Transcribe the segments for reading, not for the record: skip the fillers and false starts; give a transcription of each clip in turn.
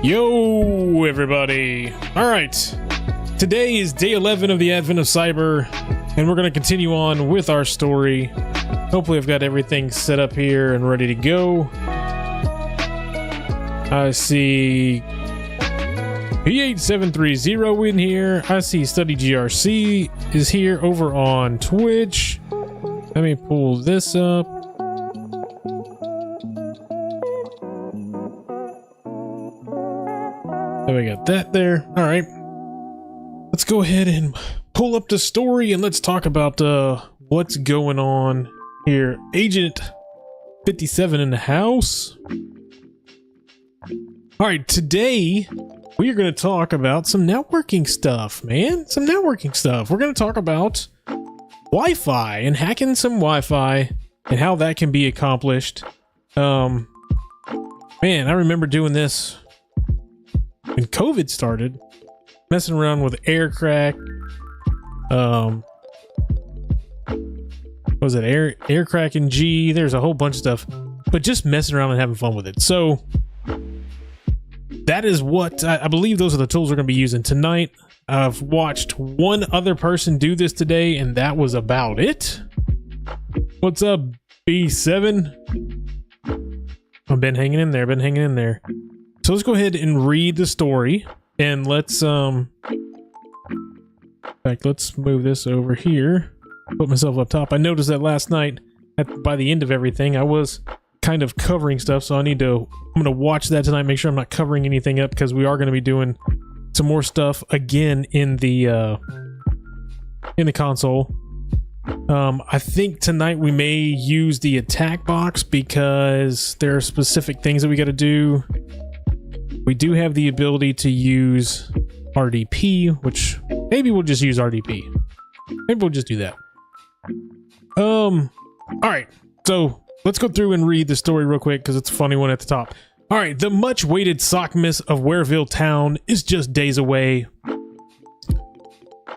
Yo, everybody. All right. Today is day 11 of the Advent of Cyber, and we're going to continue on with our story. Hopefully I've got everything set up here and ready to go. I see P8730 in here. I see Study GRC is here over on Twitch. Let me pull this up. There we got that there. All right. Let's go ahead and pull up the story and let's talk about what's going on here. Agent 57 in the house. All right, today we are going to talk about some networking stuff, man. Some networking stuff. We're going to talk about Wi-Fi and hacking some Wi-Fi and how that can be accomplished. Man, I remember doing this when COVID started, messing around with air crack. What was it? Air crack and G. There's a whole bunch of stuff, but just messing around and having fun with it. So that is what I believe those are the tools we're going to be using tonight. I've watched one other person do this today, and that was about it. What's up, B7? I've been hanging in there, So let's go ahead and read the story, and let's in fact, let's move this over here. Put myself up top. I noticed that last night, by the end of everything, I was kind of covering stuff, so I'm gonna watch that tonight, make sure I'm not covering anything up, because we are going to be doing some more stuff again in the console. I think tonight we may use the attack box because there are specific things that we got to do. We do have the ability to use RDP, which maybe we'll just use RDP. Maybe we'll just do that. All right, so let's go through and read the story real quick because it's a funny one at the top. All right, the much-awaited Sockmas of Wareville Town is just days away.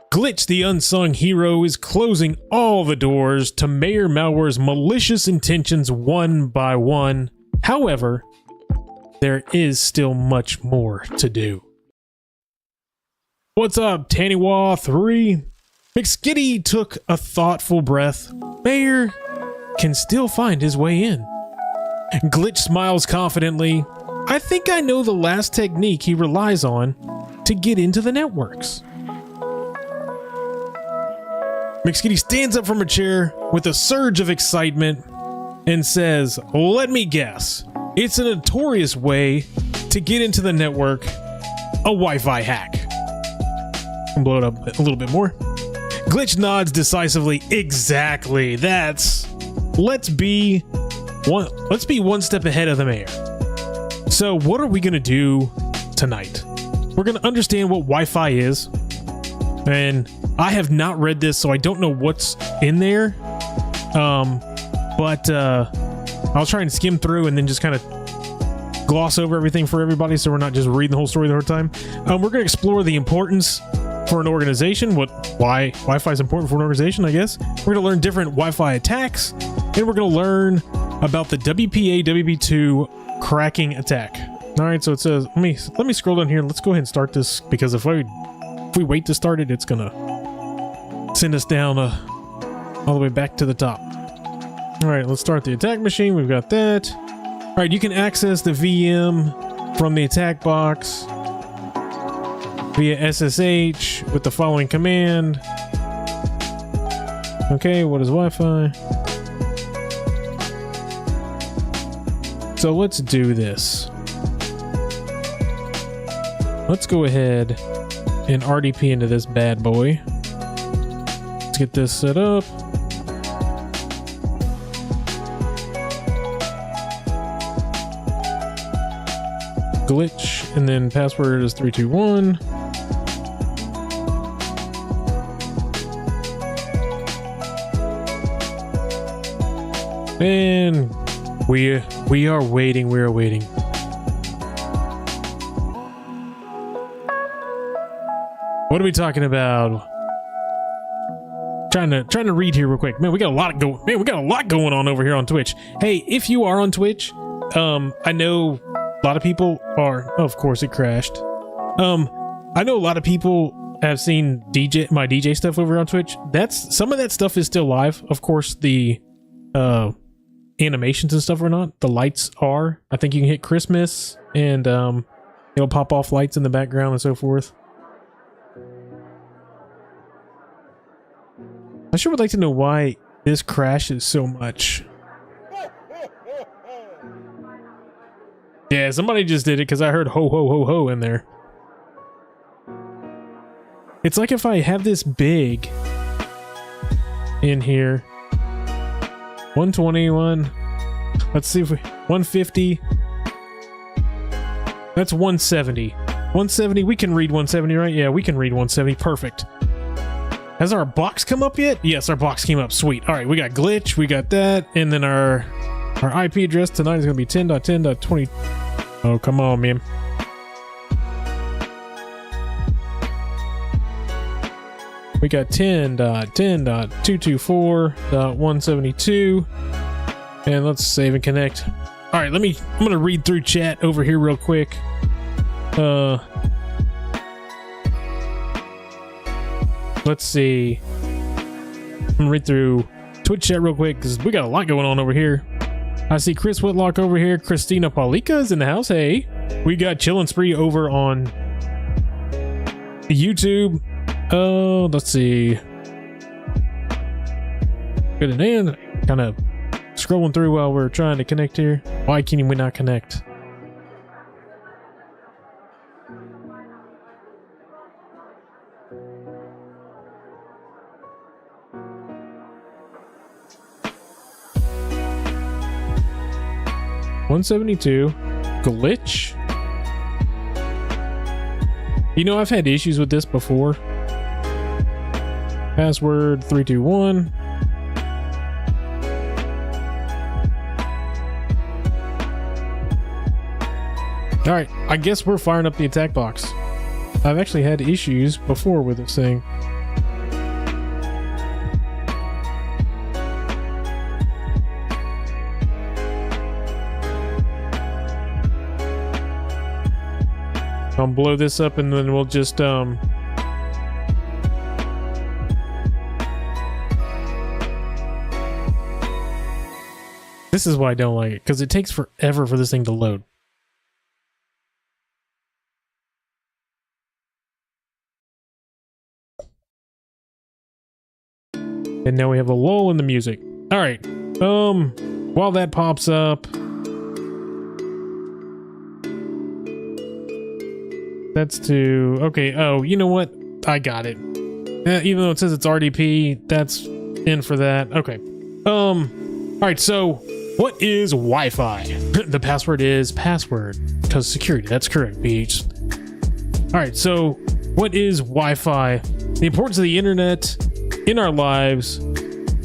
Glitch, the unsung hero, is closing all the doors to Mayor Malware's malicious intentions one by one. However, there is still much more to do. What's up, Tannywa3? McSkitty took a thoughtful breath. Mayor can still find his way in. Glitch smiles confidently. I think I know the last technique he relies on to get into the networks. McSkitty stands up from her chair with a surge of excitement and says, let me guess. It's a notorious way to get into the network, a Wi-Fi hack. I'll blow it up a little bit more. Glitch nods decisively. Exactly. Let's be one step ahead of the mayor. So what are we going to do tonight? We're going to understand what Wi-Fi is. And I have not read this, so I don't know what's in there. But I'll try and skim through and then just kind of gloss over everything for everybody so we're not just reading the whole story the whole time. We're going to explore the importance for an organization, why Wi-Fi is important for an organization, I guess. We're going to learn different Wi-Fi attacks, and we're going to learn about the WPA WP2 cracking attack. All right, so it says, let me scroll down here and let's go ahead and start this, because if we wait to start it, it's going to send us down all the way back to the top. All right, let's start the attack machine. We've got that. All right, you can access the VM from the attack box via SSH with the following command. Okay, what is Wi-Fi? So let's do this. Let's go ahead and RDP into this bad boy. Let's get this set up. Glitch, and then password is 321. And we are waiting. What are we talking about? Trying to read here real quick. Man, we got a lot going on over here on Twitch. Hey, if you are on Twitch, I know a lot of people are. Oh, of course, it crashed. I know a lot of people have seen my DJ stuff over on Twitch. Some of that stuff is still live. Of course, the animations and stuff are not. The lights are. I think you can hit Christmas and it'll pop off lights in the background and so forth. I sure would like to know why this crashes so much. Yeah, somebody just did it because I heard ho ho ho ho in there. It's like if I have this big in here. 121. Let's see if 150. That's 170. 170. We can read 170, right? Yeah, we can read 170. Perfect. Has our box come up yet? Yes, our box came up. Sweet. All right, we got glitch, we got that, and then our IP address tonight is going to be 10.10.20. Oh, come on, man. We got 10.10.224.172. And let's save and connect. All right, I'm going to read through chat over here real quick. Let's see. I'm gonna read through Twitch chat real quick because we got a lot going on over here. I see Chris Whitlock over here. Christina Paulika is in the house. Hey, we got Chillin' Spree over on YouTube. Let's see. Good and in. Kind of scrolling through while we're trying to connect here. Why can we not connect? .172 glitch. You know, I've had issues with this before. Password 321. All right, I guess we're firing up the attack box. I've actually had issues before with this thing. I'll blow this up and then we'll just this is why I don't like it, because it takes forever for this thing to load. And now we have a lull in the music. All right. While that pops up, that's to, okay. Oh, you know what? I got it. Even though it says it's RDP, that's in for that. Okay. All right. So what is Wi-Fi? The password is password because security. That's correct. BH. All right. So what is Wi-Fi? The importance of the internet in our lives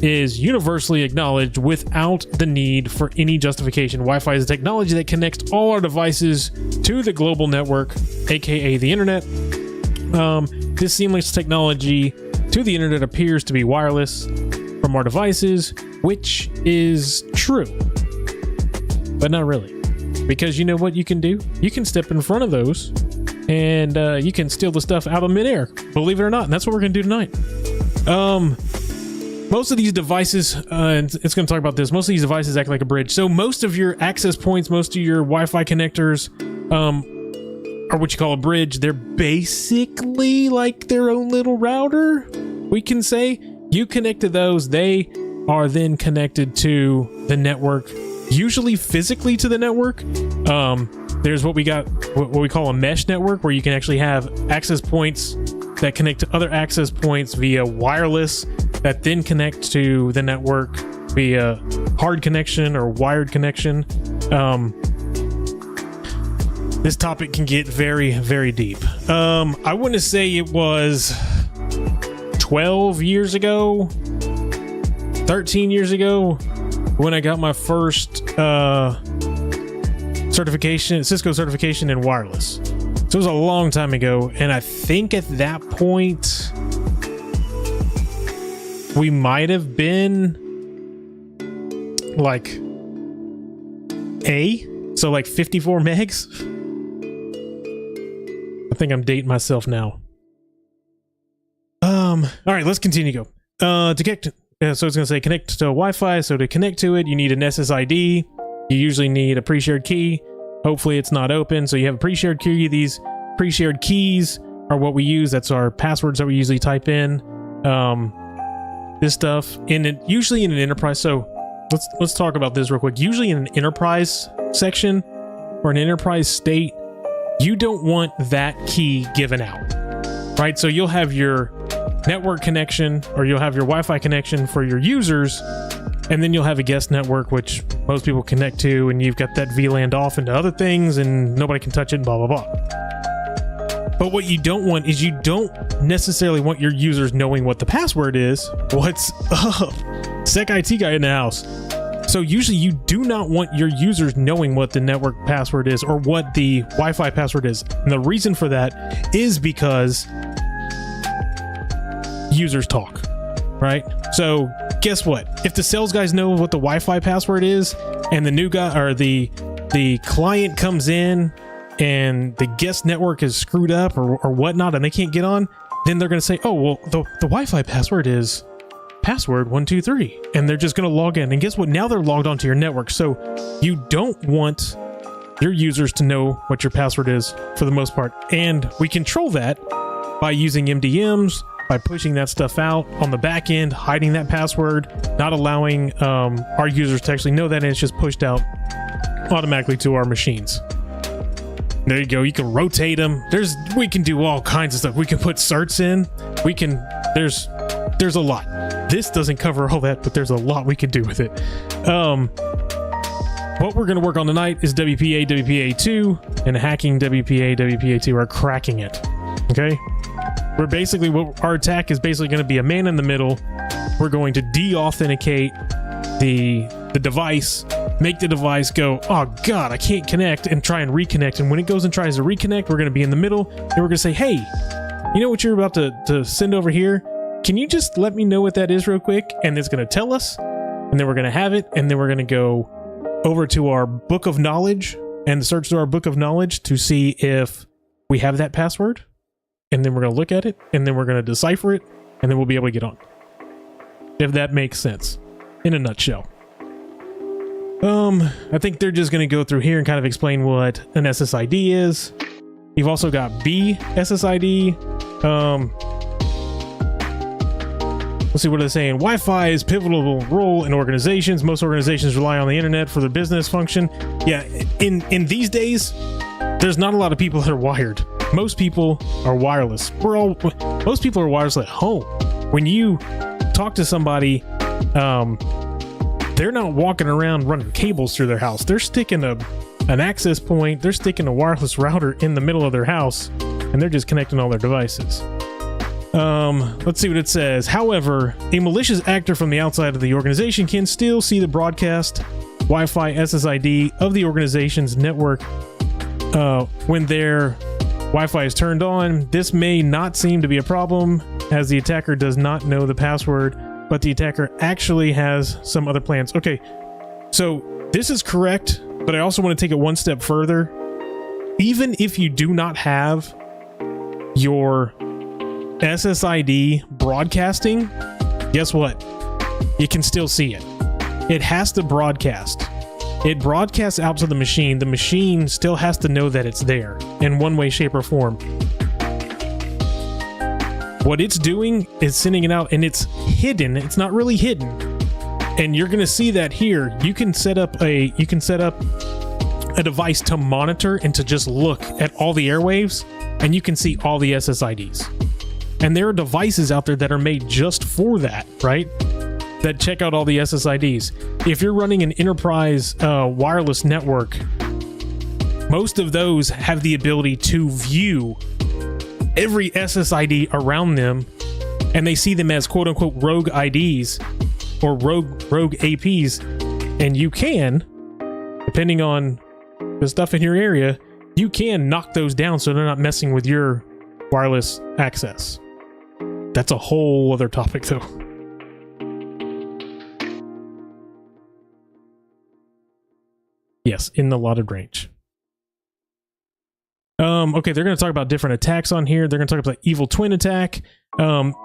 is universally acknowledged without the need for any justification. Wi-Fi is a technology that connects all our devices to the global network, aka the internet. This seamless technology to the internet appears to be wireless from our devices, which is true, but not really. Because you know what you can do? You can step in front of those and you can steal the stuff out of midair, believe it or not. And that's what we're going to do tonight. Most of these devices, and it's going to talk about this, most of these devices act like a bridge. So most of your access points, most of your Wi-Fi connectors are what you call a bridge. They're basically like their own little router, we can say. You connect to those, they are then connected to the network, usually physically to the network. There's what we call a mesh network, where you can actually have access points that connect to other access points via wireless that then connect to the network via hard connection or wired connection. This topic can get very, very deep. I want to say it was 12 years ago, 13 years ago, when I got my first certification, Cisco certification in wireless. So it was a long time ago, and I think at that point we might have been like so like 54 megs. I think I'm dating myself now. All right, let's continue to go. To connect, so it's going to say connect to Wi-Fi. So to connect to it, you need an SSID. You usually need a pre-shared key. Hopefully it's not open. So you have a pre-shared key. These pre-shared keys are what we use. That's our passwords that we usually type in. This stuff usually in an enterprise. So let's talk about this real quick. Usually in an enterprise section or an enterprise state, you don't want that key given out, right? So you'll have your network connection, or you'll have your Wi-Fi connection for your users, and then you'll have a guest network, which most people connect to, and you've got that VLAN off into other things, and nobody can touch it, and blah, blah, blah. But what you don't want is, you don't necessarily want your users knowing what the password is. What's up? Sec IT guy in the house. So usually you do not want your users knowing what the network password is or what the Wi-Fi password is. And the reason for that is because users talk, right? So guess what? If the sales guys know what the Wi-Fi password is, and the new guy or the client comes in and the guest network is screwed up or whatnot and they can't get on, then they're going to say, oh, well, the Wi-Fi password is password 123, and they're just going to log in. And guess what? Now they're logged onto your network. So you don't want your users to know what your password is for the most part. And we control that by using MDMs, by pushing that stuff out on the back end, hiding that password, not allowing our users to actually know that, and it's just pushed out automatically to our machines. There you go. You can rotate them. We can do all kinds of stuff. We can put certs in. There's a lot. This doesn't cover all that, but there's a lot we can do with it. What we're going to work on tonight is WPA, WPA2, and hacking WPA, WPA2, or cracking it. Okay? Our attack is basically going to be a man in the middle. We're going to de-authenticate the device, make the device go, oh god, I can't connect, and try and reconnect. And when it goes and tries to reconnect, we're going to be in the middle, and we're going to say, hey, you know what you're about to send over here? Can you just let me know what that is real quick? And it's going to tell us, and then we're going to have it, and then we're going to go over to our book of knowledge and search through our book of knowledge to see if we have that password. And then we're going to look at it, and then we're going to decipher it, and then we'll be able to get on. If that makes sense in a nutshell. I think they're just going to go through here and kind of explain what an SSID is. You've also got BSSID. Let's see what they're saying. Wi-Fi is pivotal role in organizations. Most organizations rely on the internet for their business function. Yeah, in these days, there's not a lot of people that are wired. Most people are wireless. Most people are wireless at home. When you talk to somebody, they're not walking around running cables through their house. They're sticking an access point. They're sticking a wireless router in the middle of their house, and they're just connecting all their devices. Let's see what it says. However, a malicious actor from the outside of the organization can still see the broadcast Wi-Fi SSID of the organization's network when their Wi-Fi is turned on. This may not seem to be a problem, as the attacker does not know the password, but the attacker actually has some other plans. Okay, so this is correct, but I also want to take it one step further. Even if you do not have your SSID broadcasting, guess what? You can still see it. It has to broadcast. It broadcasts out to the machine. The machine still has to know that it's there in one way, shape, or form. What it's doing is sending it out, and it's hidden. It's not really hidden. And you're going to see that here. You can set up a device to monitor and to just look at all the airwaves, and you can see all the SSIDs. And there are devices out there that are made just for that, right? That check out all the SSIDs. If you're running an enterprise wireless network, most of those have the ability to view every SSID around them, and they see them as quote-unquote rogue IDs or rogue APs, and you can, depending on the stuff in your area, you can knock those down so they're not messing with your wireless access. That's a whole other topic, though. Yes, in the allotted range. Okay, they're going to talk about different attacks on here. They're going to talk about evil twin attack.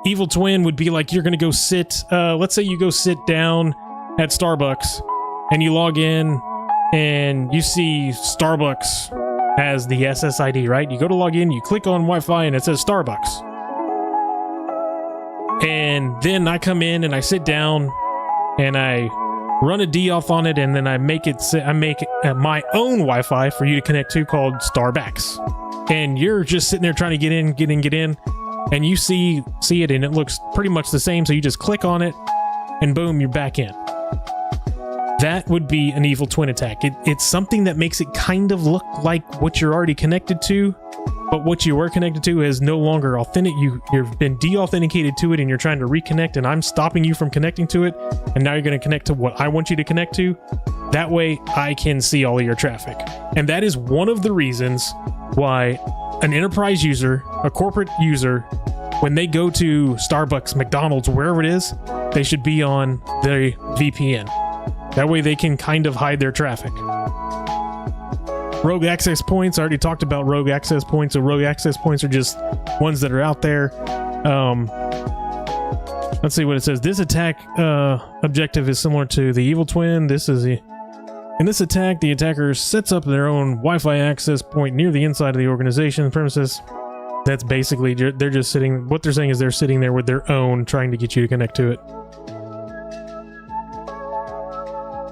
Evil twin would be like you're going to go sit, let's say you go sit down at Starbucks and you log in and you see Starbucks as the SSID, right? You go to log in, you click on Wi-Fi and it says Starbucks. And then I come in and I sit down and I run a DOF on it, and then I make my own Wi-Fi for you to connect to called Starbucks. And you're just sitting there trying to get in, and you see it, and it looks pretty much the same. So you just click on it, and boom, you're back in. That would be an evil twin attack. It's something that makes it kind of look like what you're already connected to, but what you were connected to is no longer authentic. You've been de-authenticated to it, and you're trying to reconnect, and I'm stopping you from connecting to it, and now you're going to connect to what I want you to connect to. That way I can see all of your traffic. And that is one of the reasons why an enterprise user, a corporate user, when they go to Starbucks, McDonald's, wherever it is, they should be on the VPN. That way they can kind of hide their traffic. Rogue access points, I already talked about rogue access points. So rogue access points are just ones that are out there. Let's see what it says. This attack objective is similar to the evil twin. In this attack, the attacker sets up their own Wi-Fi access point near the inside of the organization premises. That's basically, they're just sitting, what they're saying is they're sitting there with their own, trying to get you to connect to it.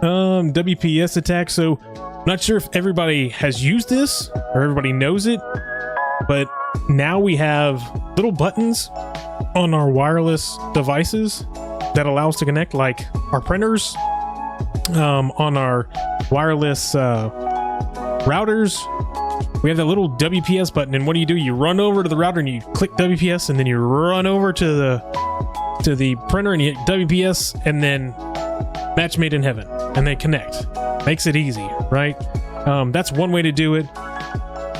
WPS attack. So not sure if everybody has used this or everybody knows it, but now we have little buttons on our wireless devices that allow us to connect, like our printers, on our wireless routers. We have that little WPS button, and what do? You run over to the router and you click WPS, and then you run over to the printer and you hit WPS, and then match made in heaven, and they connect. Makes it easy, right? That's one way to do it.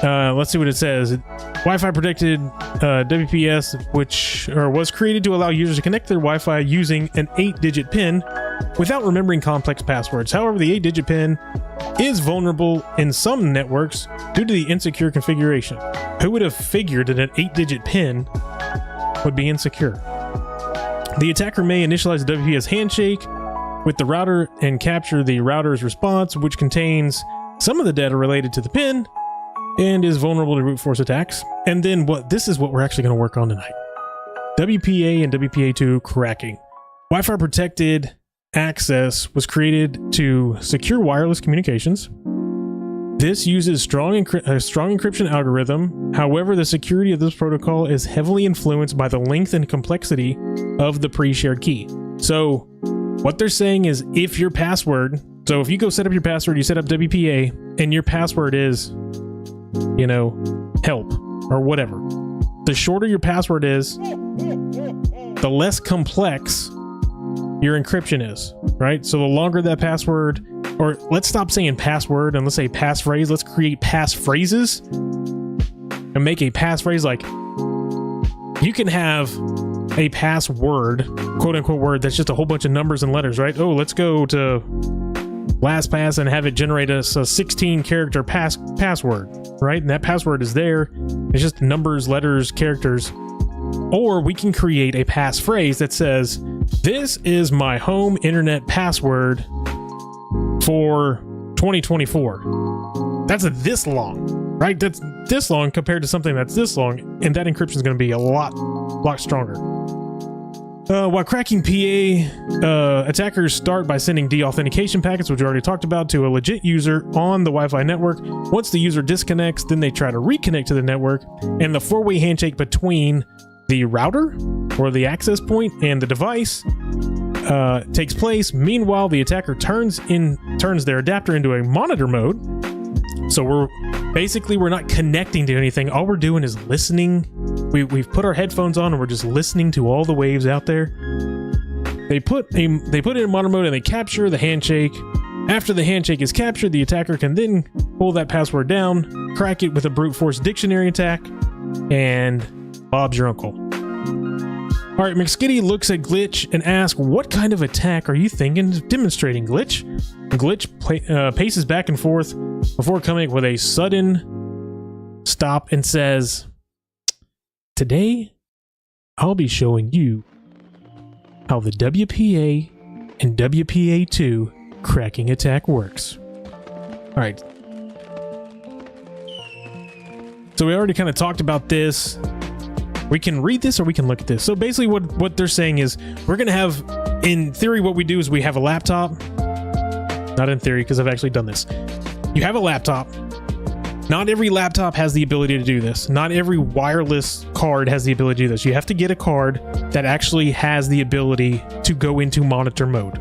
Let's see what it says. Wi-Fi protected WPS, which was created to allow users to connect their Wi-Fi using an 8-digit PIN without remembering complex passwords. However, the 8-digit PIN is vulnerable in some networks due to the insecure configuration. Who would have figured that an 8-digit PIN would be insecure? The attacker may initialize the WPS handshake with the router and capture the router's response, which contains some of the data related to the PIN and is vulnerable to brute force attacks. And then this is what we're actually going to work on tonight. WPA and WPA2 cracking. Wi-Fi protected access was created to secure wireless communications. This uses a strong encryption algorithm. However, the security of this protocol is heavily influenced by the length and complexity of the pre-shared key. So what they're saying is, if your password, so if you go set up your password, you set up WPA, and your password is, you know, help or whatever, the shorter your password is, the less complex your encryption is, right? So the longer that password, or let's stop saying password and let's say passphrase. Let's create passphrases and make a passphrase. Like, you can have a password, quote unquote word, that's just a whole bunch of numbers and letters, right? Oh, let's go to LastPass and have it generate us a 16-character password, right? And that password is there. It's just numbers, letters, characters. Or we can create a passphrase that says, this is my home internet password for 2024. That's this long, right? That's this long compared to something that's this long, and that encryption is going to be a lot stronger. While cracking PA, attackers start by sending de-authentication packets, which we already talked about, to a legit user on the Wi-Fi network. Once the user disconnects, then they try to reconnect to the network, and the four-way handshake between the router or the access point and the device takes place. Meanwhile, the attacker turns their adapter into a monitor mode. So we're not connecting to anything. All we're doing is listening. We've put our headphones on and we're just listening to all the waves out there. They put it in monitor mode and they capture the handshake. After the handshake is captured, the attacker can then pull that password down, crack it with a brute force dictionary attack, and Bob's your uncle. All right, McSkitty looks at Glitch and asks, what kind of attack are you thinking of demonstrating, Glitch? Glitch paces back and forth before coming up with a sudden stop and says, today, I'll be showing you how the WPA and WPA2 cracking attack works. All right. So we already kind of talked about this. We can read this or we can look at this. So basically what they're saying is, we're going to have, in theory, what we do is we have a laptop. Not in theory, because I've actually done this. You have a laptop. Not every laptop has the ability to do this. Not every wireless card has the ability to do this. You have to get a card that actually has the ability to go into monitor mode.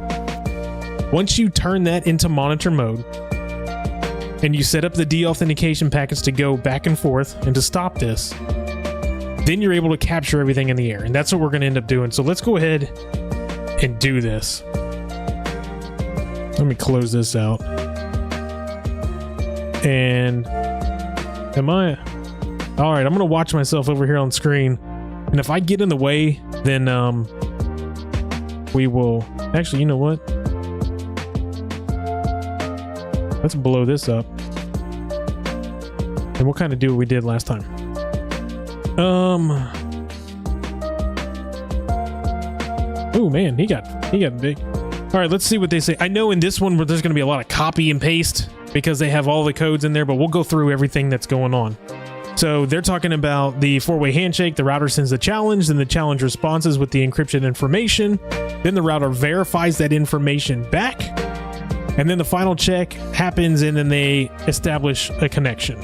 Once you turn that into monitor mode, and you set up the deauthentication packets to go back and forth and to stop this, then you're able to capture everything in the air. And that's what we're going to end up doing. So let's go ahead and do this. Let me close this out. And am I... All right, I'm going to watch myself over here on screen. And if I get in the way, then we will... Actually, you know what? Let's blow this up. And we'll kind of do what we did last time. Oh man, he got big. All right, let's see what they say. I know in this one where there's going to be a lot of copy and paste because they have all the codes in there, but we'll go through everything that's going on. So they're talking about the four-way handshake. The router sends the challenge, then the challenge responses with the encrypted information. Then the router verifies that information back. And then the final check happens, and then they establish a connection.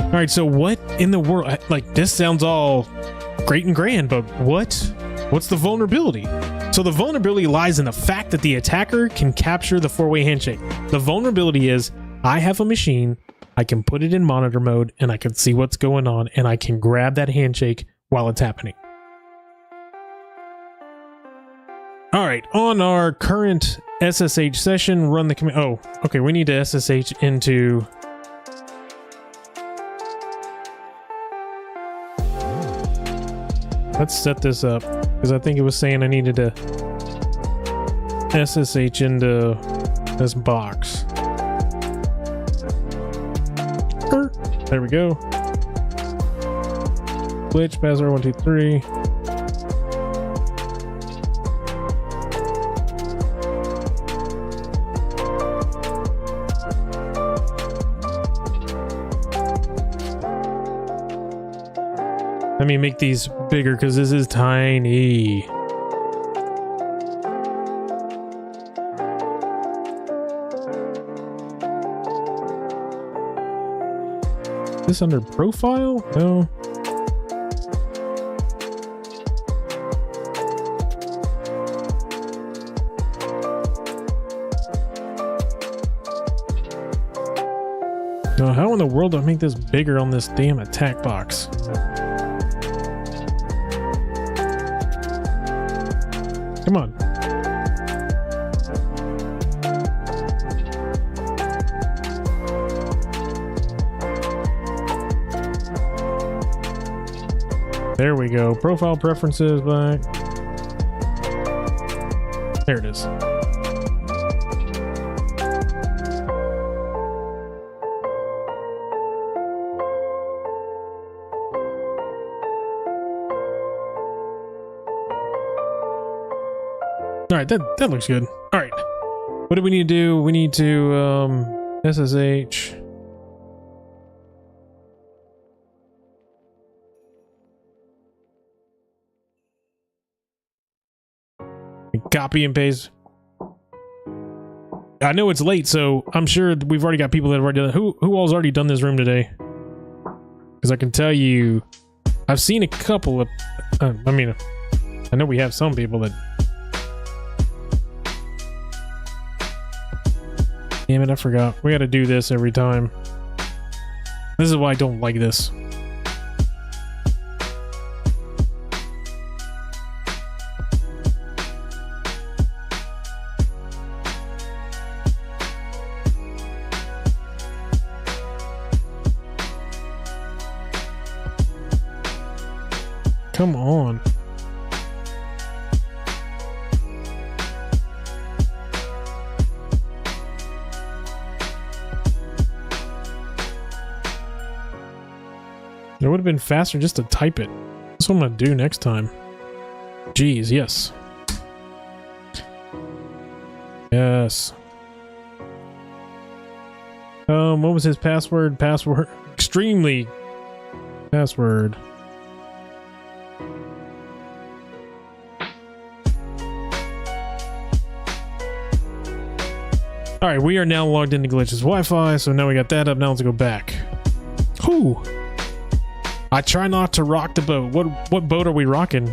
All right, so what in the world? Like, this sounds all great and grand, but what's the vulnerability? So the vulnerability lies in the fact that the attacker can capture the four-way handshake. The vulnerability is, I have a machine, I can put it in monitor mode, and I can see what's going on, and I can grab that handshake while it's happening. All right, on our current SSH session, run the command. Oh, okay, we need to SSH into... Let's set this up, because I think it was saying I needed to SSH into this box. There we go. Glitch, password 123. Let me make these bigger because this is tiny. Is this under profile? No. How in the world do I make this bigger on this damn attack box? Come on. There we go. Profile preferences back. There it is. All right, that looks good. All right, what do we need to do? We need to SSH. Copy and paste. I know it's late, so I'm sure we've already got people that have already done it. Who all's already done this room today? Because I can tell you, I've seen a couple of. I mean, I know we have some people that. Damn it, I forgot. We gotta do this every time. This is why I don't like this. Come on. It would have been faster just to type it. That's what I'm gonna do next time. Jeez, yes. Yes. What was his password? Password. Extremely. Password. Alright, we are now logged into Glitch's Wi-Fi, so now we got that up. Now let's go back. Whew. I try not to rock the boat. What boat are we rocking?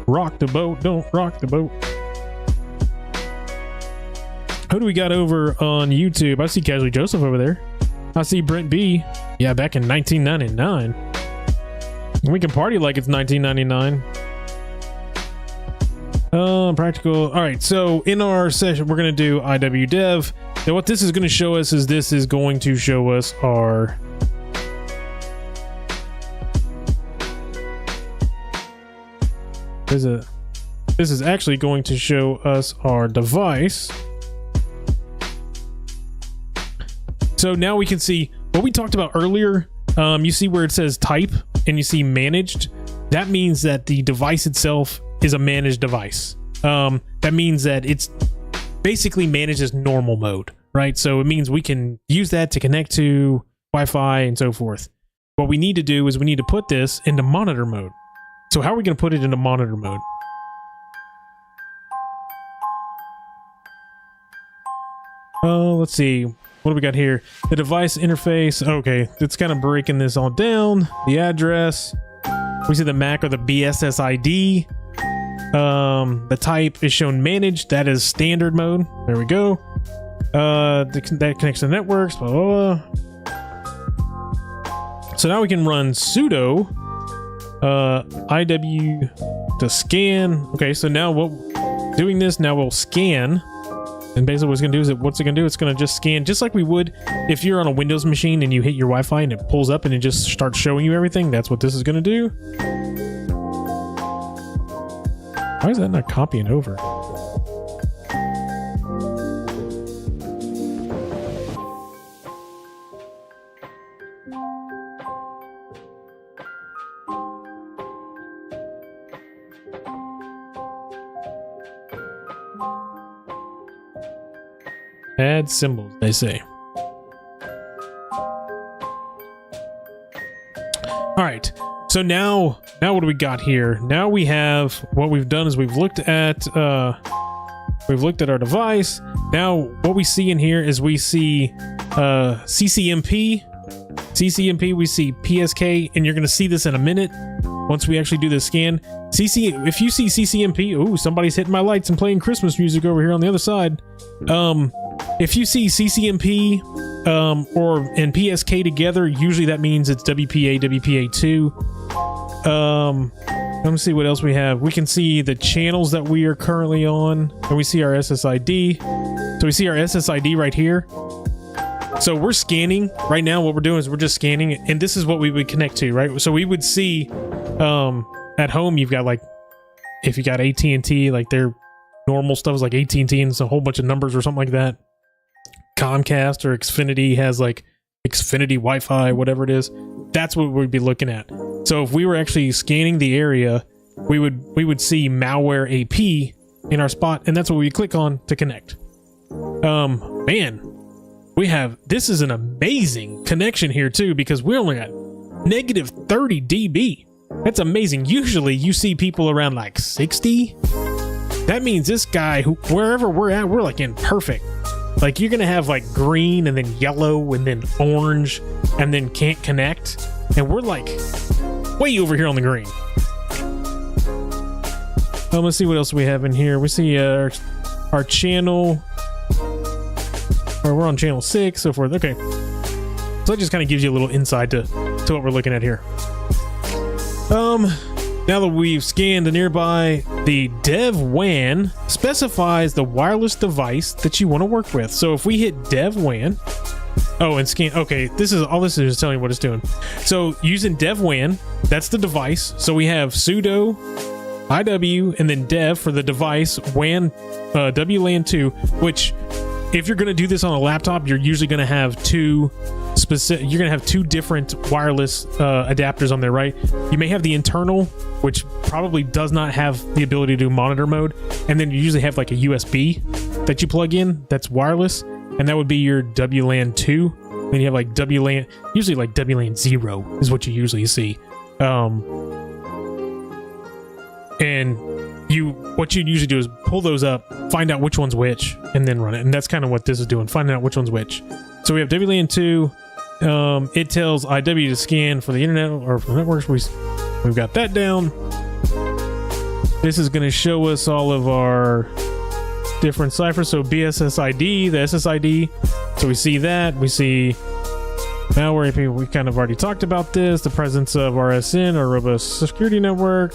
Rock the boat, don't rock the boat. Who do we got over on YouTube? I see Casually Joseph over there. I see Brent B. Yeah, back in 1999. We can party like it's 1999. Practical. All right, so in our session, we're going to do IWDev. Now what this is going to show us is this is going to show us our... This is actually going to show us our device. So now we can see what we talked about earlier. You see where it says type and you see managed. That means that the device itself is a managed device. That means that it's basically managed as normal mode, right? So it means we can use that to connect to Wi-Fi and so forth. What we need to do is we need to put this into monitor mode. So how are we going to put it into monitor mode? Let's see. What do we got here? The device interface. Okay, it's kind of breaking this all down. The address. We see the MAC or the BSSID. The type is shown managed. That is standard mode. There we go. That connects to networks. Blah, blah, blah. So now we can run sudo IW to scan. Okay, so now doing this, now we'll scan. And basically what it's going to do is, what's it going to do? It's going to just scan just like we would if you're on a Windows machine and you hit your Wi-Fi and it pulls up and it just starts showing you everything. That's what this is going to do. Why is that not copying over? Add symbols, they say. All right. So now what do we got here? Now we have, what we've done is we've looked at our device. Now what we see in here is we see CCMP, we see PSK, and you're going to see this in a minute once we actually do the scan. If you see CCMP, ooh, somebody's hitting my lights and playing Christmas music over here on the other side. If you see CCMP and PSK together, usually that means it's WPA, WPA2. Let me see what else we have. We can see the channels that we are currently on, and we see our SSID. So we see our SSID right here. So we're scanning right now. What we're doing is we're just scanning, and this is what we would connect to, right? So we would see at home, you've got like, if you got AT&T, like their normal stuff is like AT&T and it's a whole bunch of numbers or something like that. Comcast or Xfinity has like Xfinity Wi-Fi, whatever it is. That's what we'd be looking at. So if we were actually scanning the area, we would see malware AP in our spot, and that's what we click on to connect. Man, this is an amazing connection here too, because we're only at negative 30 dB. That's amazing. Usually you see people around like 60. That means this guy, wherever we're at, we're like in perfect. Like you're gonna have like green and then yellow and then orange and then can't connect, and we're like way over here on the green. Let's see what else we have in here. We see our channel, or we're on channel 6, so forth. Okay, so that just kind of gives you a little insight to what we're looking at here. Now that we've scanned the nearby, the dev WAN specifies the wireless device that you want to work with. So if we hit dev WAN, and scan, okay, this is telling you what it's doing. So using dev WAN, that's the device. So we have sudo IW and then dev for the device WAN, WLAN 2, which if you're going to do this on a laptop, you're usually going to have two different wireless adapters on there, right? You may have the internal, which probably does not have the ability to do monitor mode, and then you usually have like a USB that you plug in that's wireless, and that would be your WLAN 2. Then you have like WLAN, usually like WLAN 0 is what you usually see. And what you usually do is pull those up, find out which one's which, and then run it. And that's kind of what this is doing, finding out which one's which. So we have WLAN 2. It tells IW to scan for the internet or for networks. We've got that down. This is going to show us all of our different ciphers. So BSSID, the SSID. So we see that. We see malware AP. We kind of already talked about this. The presence of RSN, or robust security network.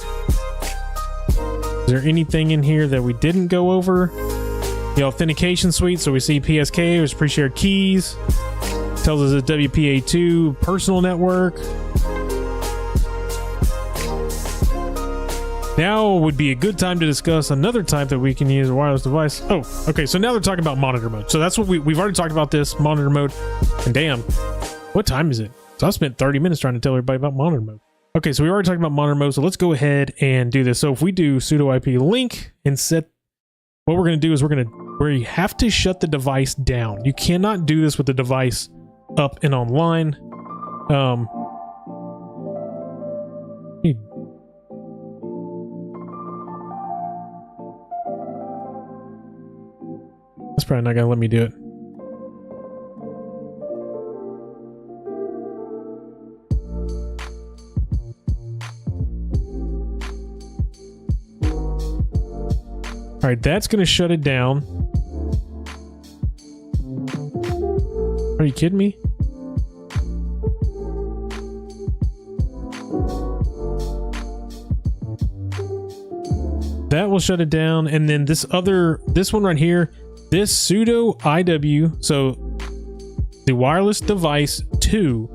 Is there anything in here that we didn't go over? The authentication suite. So we see PSK, which is pre-shared keys. Tells us it's WPA2 personal network. Now would be a good time to discuss another type that we can use, a wireless device. Oh, okay. So now they're talking about monitor mode. So that's what we've already talked about, this monitor mode. And damn, what time is it? So I spent 30 minutes trying to tell everybody about monitor mode. Okay, so we already talked about monitor mode. So let's go ahead and do this. So if we do sudo IP link and set, what we're going to do is we have to shut the device down. You cannot do this with the device up and online. That's probably not gonna let me do it. All right, that's gonna shut it down. Are you kidding me? That will shut it down, and then this one right here, this sudo IW, so the wireless device 2,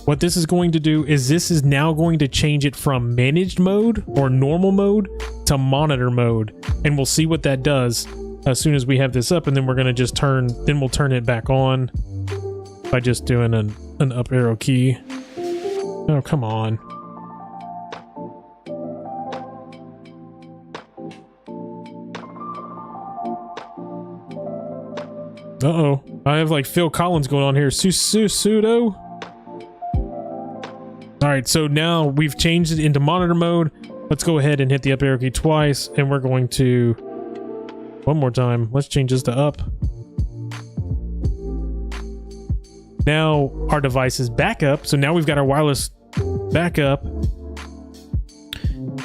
what this is going to do is this is now going to change it from managed mode or normal mode to monitor mode, and we'll see what that does as soon as we have this up, and then we're going to just we'll turn it back on by just doing an up arrow key. Oh, come on. Uh-oh. I have like Phil Collins going on here. Sudo. Alright, so now we've changed it into monitor mode. Let's go ahead and hit the up arrow key twice, and we're going to... One more time. Let's change this to up. Now our device is back up. So now we've got our wireless backup.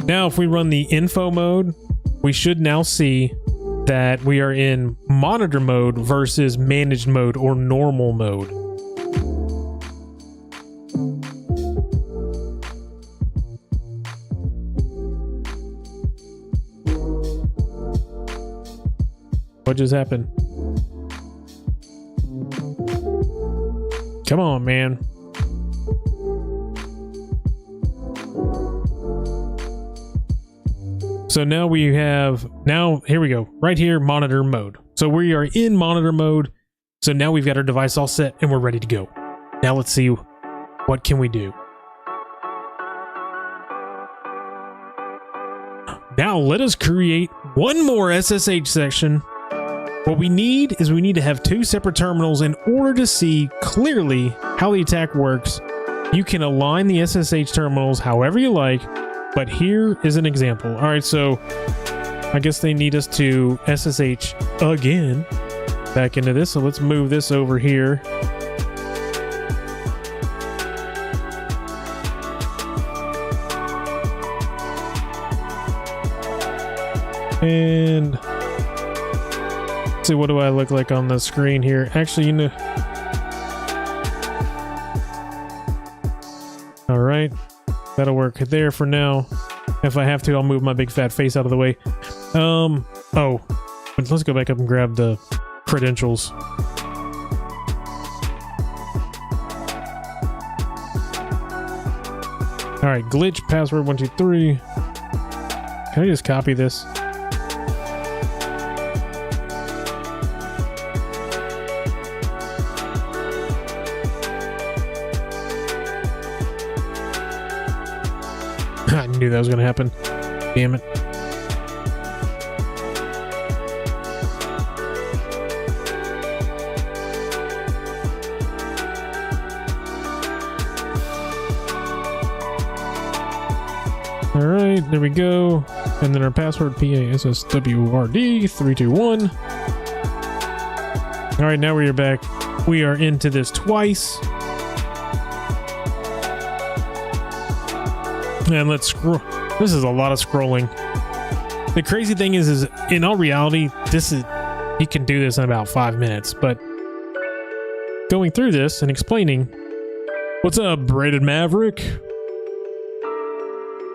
Now if we run the info mode, we should now see that we are in monitor mode versus managed mode or normal mode. What just happened? Come on, man. So now we have, here we go, right here, monitor mode. So we are in monitor mode. So now we've got our device all set and we're ready to go. Now let's see, what can we do? Now let us create one more SSH session. What we need is we need to have 2 separate terminals in order to see clearly how the attack works. You can align the SSH terminals however you like, but here is an example. All right, so I guess they need us to SSH again back into this. So let's move this over here. And let's see, what do I look like on the screen here? Actually, you know. All right. That'll work there for now. If I have to, I'll move my big fat face out of the way. Oh, let's go back up and grab the credentials. All right, glitch password 123. Can I just copy this? I knew that was going to happen. Damn it. All right, there we go. And then our password, PASSWRD321. All right, now we are back. We are into this twice. And let's scroll. This is a lot of scrolling. The crazy thing is in all reality, this is he can do this in about 5 minutes, but going through this and explaining, what's up, Braided Maverick?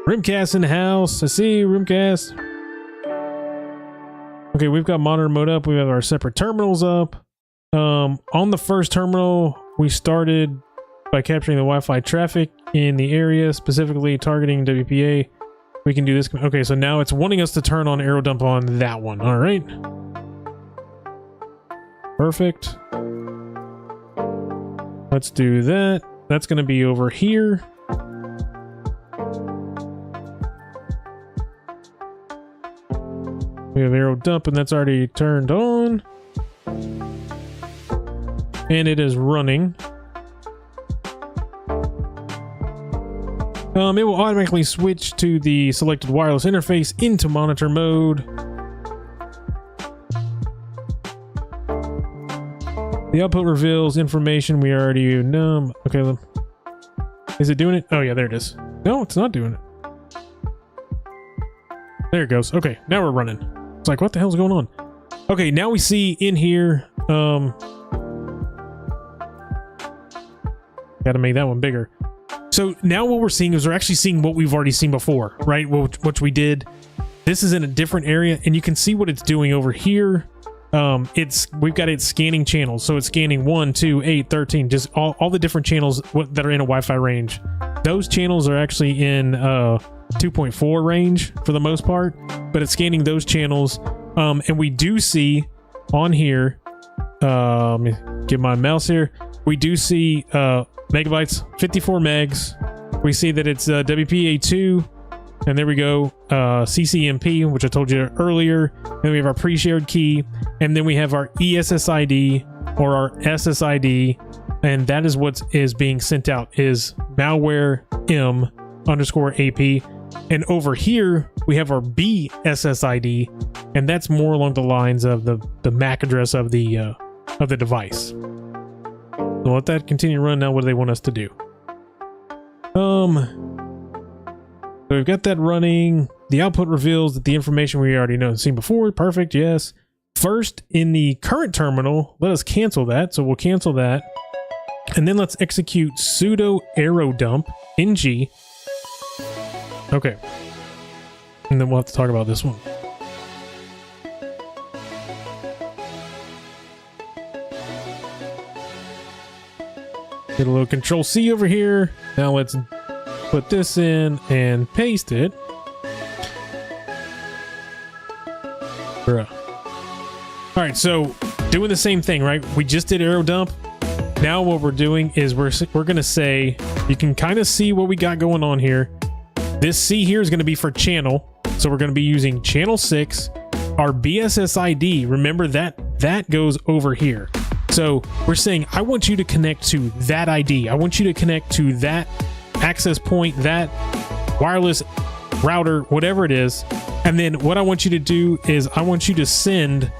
Rimcast in the house. I see Rimcast. Okay, we've got monitor mode up. We have our separate terminals up. On the first terminal, we started by capturing the Wi-Fi traffic in the area, specifically targeting WPA. We can do this. Okay, so now it's wanting us to turn on arrow dump on that one. All right. Perfect. Let's do that. That's going to be over here. We have arrow dump, and that's already turned on. And it is running. It will automatically switch to the selected wireless interface into monitor mode. The output reveals information we already know. Okay, is it doing it? Oh yeah, there it is. No, it's not doing it. There it goes. Okay, now we're running. It's like, what the hell's going on? Okay, now we see in here, gotta make that one bigger. So now what we're seeing is we're actually seeing what we've already seen before, right? Which we did. This is in a different area, and you can see what it's doing over here. We've got it scanning channels. So it's scanning 1, 2, 8, 13, just all the different channels that are in a Wi-Fi range. Those channels are actually in 2.4 range for the most part, but it's scanning those channels. And we do see on here, let me get my mouse here. We do see megabytes, 54 megs. We see that it's WPA 2, and there we go, CCMP, which I told you earlier. Then we have our pre-shared key, and then we have our ESSID or our SSID, and that is what is being sent out, is malware m_AP. And over here we have our BSSID, and that's more along the lines of the MAC address of the device. So let that continue to run. Now what do they want us to do? So we've got that running. The output reveals that the information we already know and seen before. Perfect, yes. First, in the current terminal, let us cancel that. So we'll cancel that. And then let's execute sudo arrow dump ng. Okay. And then we'll have to talk about this one. Get a little control C over here. Now let's put this in and paste it. Bruh. All right, so doing the same thing, right? We just did arrow dump. Now what we're doing is we're going to say, you can kind of see what we got going on here. This C here is going to be for channel. So we're going to be using channel 6. Our BSSID, remember that goes over here. So we're saying, I want you to connect to that ID. I want you to connect to that access point, that wireless router, whatever it is. And then what I want you to do is I want you to send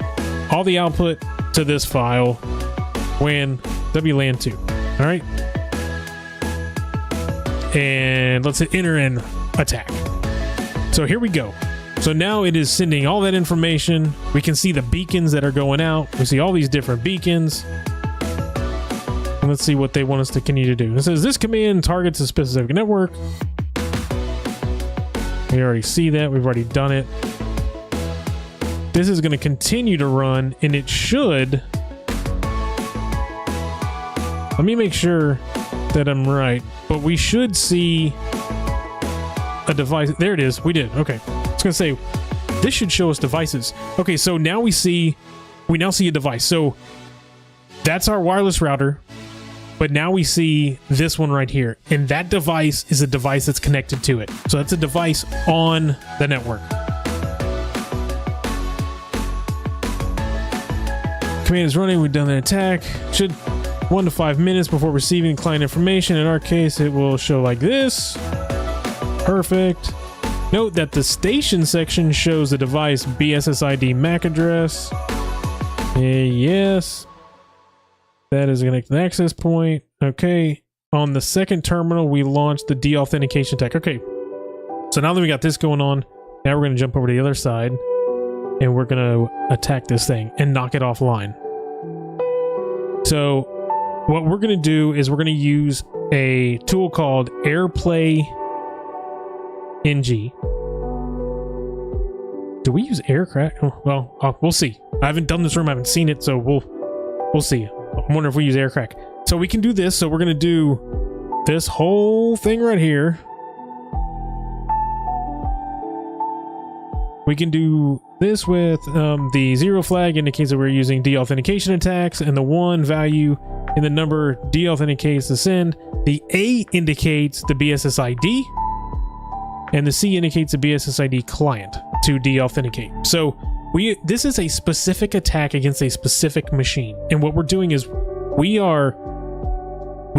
all the output to this file when WLAN 2. All right. And let's hit enter and attack. So here we go. So now it is sending all that information. We can see the beacons that are going out. We see all these different beacons. And let's see what they want us to continue to do. It says this command targets a specific network. We already see that. We've already done it. This is going to continue to run, and it should. Let me make sure that I'm right. But we should see a device. There it is. We did. Okay. I was going to say, this should show us devices. Okay, so now we now see a device. So that's our wireless router, but now we see this one right here. And that device is a device that's connected to it. So that's a device on the network. Command is running. We've done the attack. Should 1 to 5 minutes before receiving client information. In our case, it will show like this. Perfect. Note that the station section shows the device BSSID MAC address. Yes. That is going to connect to the access point. Okay. On the second terminal, we launched the deauthentication attack. Okay. So now that we got this going on, now we're going to jump over to the other side. and we're gonna attack this thing and knock it offline. So what we're gonna do is we're gonna use a tool called AirPlay NG. Do we use aircraft? Oh, well, we'll see. I haven't done this room, I haven't seen it, so we'll see. I wonder if we use aircraft. So we can do this. So we're gonna do this whole thing right here. We can do this with the 0 flag indicates that we're using deauthentication attacks, and the 1 value in the number deauthenticates the send. The A indicates the BSSID, and the C indicates the BSSID client to deauthenticate. So this is a specific attack against a specific machine, and what we're doing is we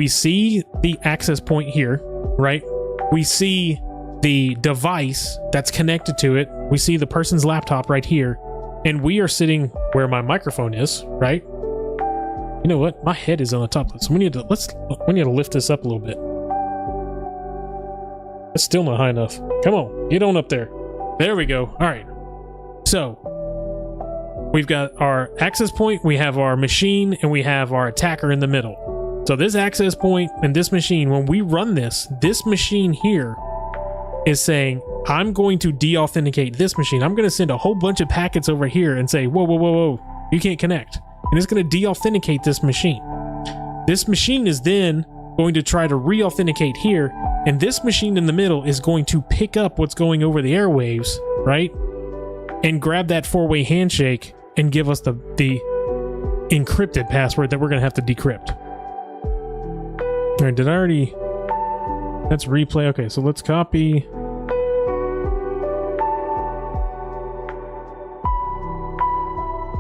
see the access point here, right? We see the device that's connected to it. We see the person's laptop right here, and we are sitting where my microphone is, right? You know what? My head is on the top. So we need to lift this up a little bit. It's still not high enough. Come on, get on up there. There we go. All right. So we've got our access point, we have our machine, and we have our attacker in the middle. So this access point and this machine, when we run this machine here is saying, I'm going to deauthenticate this machine. I'm going to send a whole bunch of packets over here and say, whoa, whoa, whoa, whoa, you can't connect. And it's going to deauthenticate this machine. This machine is then going to try to re-authenticate here, and this machine in the middle is going to pick up what's going over the airwaves, right? And grab that 4-way handshake and give us the encrypted password that we're going to have to decrypt. All right, did I already... That's replay. Okay, so let's copy.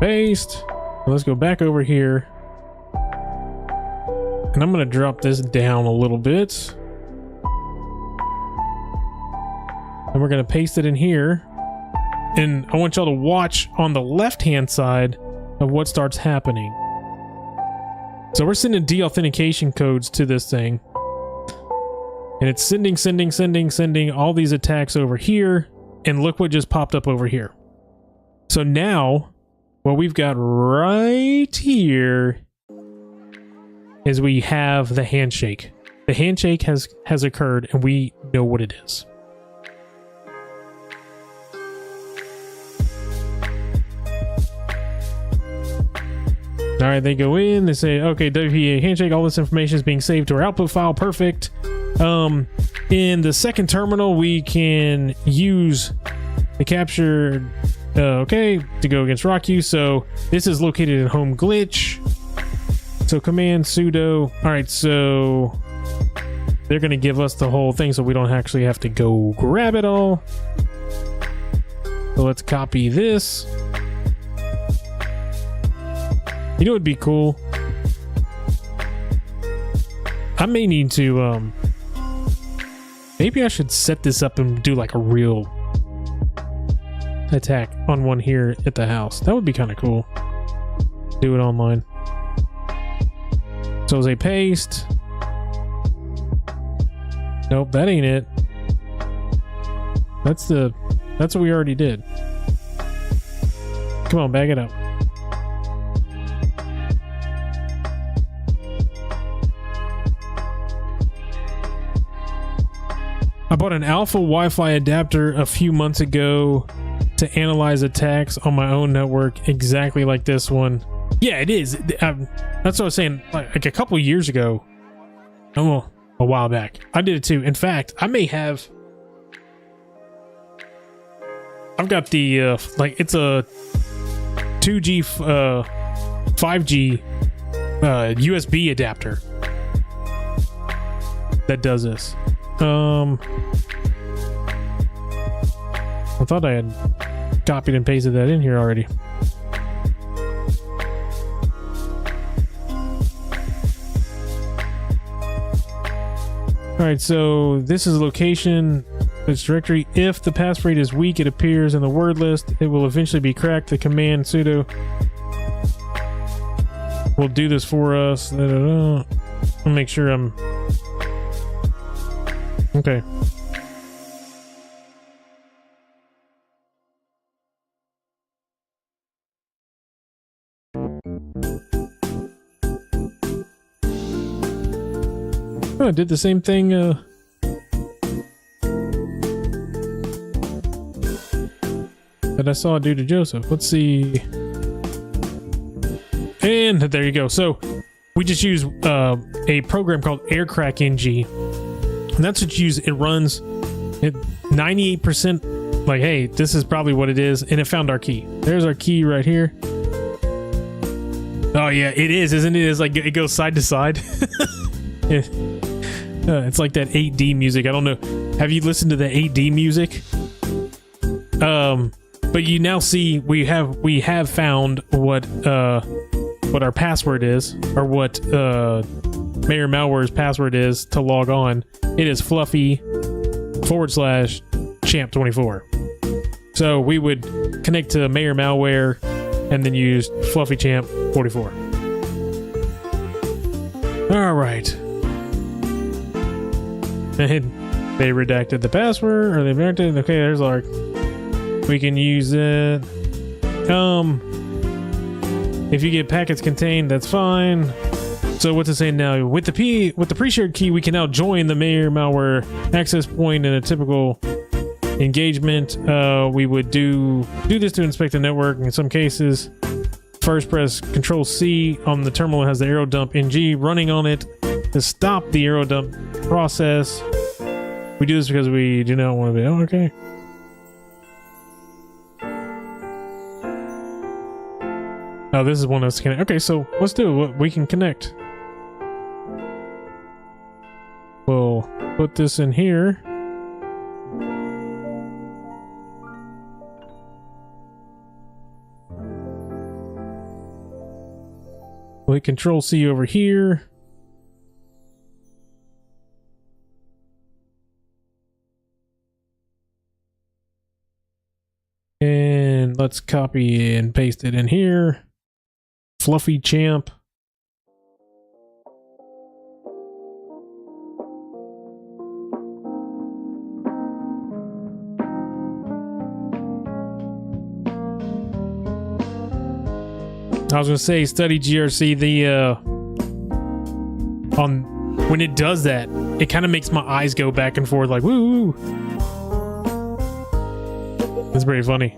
Paste. Let's go back over here. And I'm going to drop this down a little bit. And we're going to paste it in here. And I want y'all to watch on the left-hand side of what starts happening. So we're sending deauthentication codes to this thing. And it's sending all these attacks over here. And look what just popped up over here. So now, what we've got right here is we have the handshake. The handshake has occurred, and we know what it is. All right, they go in, they say, okay, WPA handshake, all this information is being saved to our output file. Perfect. In the second terminal, we can use the capture, okay, to go against ROCKYOU. So this is located in home glitch. So command sudo. All right, so they're going to give us the whole thing so we don't actually have to go grab it all. So let's copy this. You know what would be cool? I may need to, maybe I should set this up and do like a real attack on one here at the house. That would be kind of cool. Do it online. So say paste. Nope, that ain't it. That's what we already did. Come on, bag it up. I bought an alpha Wi-Fi adapter a few months ago to analyze attacks on my own network exactly like this one. Yeah, it is. That's what I was saying. Like a couple years ago. Oh, a while back. I did it too. In fact, I may have... I've got the, it's a 2G, 5G USB adapter that does this. I thought I had copied and pasted that in here already. Alright, so this is a location, this directory. If the passphrase is weak, it appears in the word list. It will eventually be cracked. The command sudo will do this for us. I'll make sure I'm... Okay. Oh, I did the same thing. That I saw it do to Joseph. Let's see. And there you go. So we just use a program called AirCrackNG. And that's what you use. It runs at 98%. Like, hey, this is probably what it is. And it found our key. There's our key right here. Oh, yeah, it is, isn't it? It's like it goes side to side. It's like that 8D music. I don't know. Have you listened to the 8D music? But you now see we have found what our password is, or what Mayor Malware's password is to log on. It is fluffy/champ24. So we would connect to Mayor Malware and then use fluffy-champ44. All right. And they redacted the password, or they redacted. Okay, there's our. We can use it. If you get packets contained, that's fine. So what's it saying now? With the pre-shared key, we can now join the Mayor Malware access point in a typical engagement. We would do this to inspect the network. In some cases, first press Control-C on the terminal that has the arrow dump NG running on it to stop the arrow dump process. We do this because we do not want to be. Oh, okay. Oh, this is one that's connect. Okay, so let's do it. We can connect. We'll put this in here. We Control-C over here. And let's copy and paste it in here. Fluffy champ. I was gonna say, study GRC. On when it does that, it kind of makes my eyes go back and forth, like woo. That's pretty funny.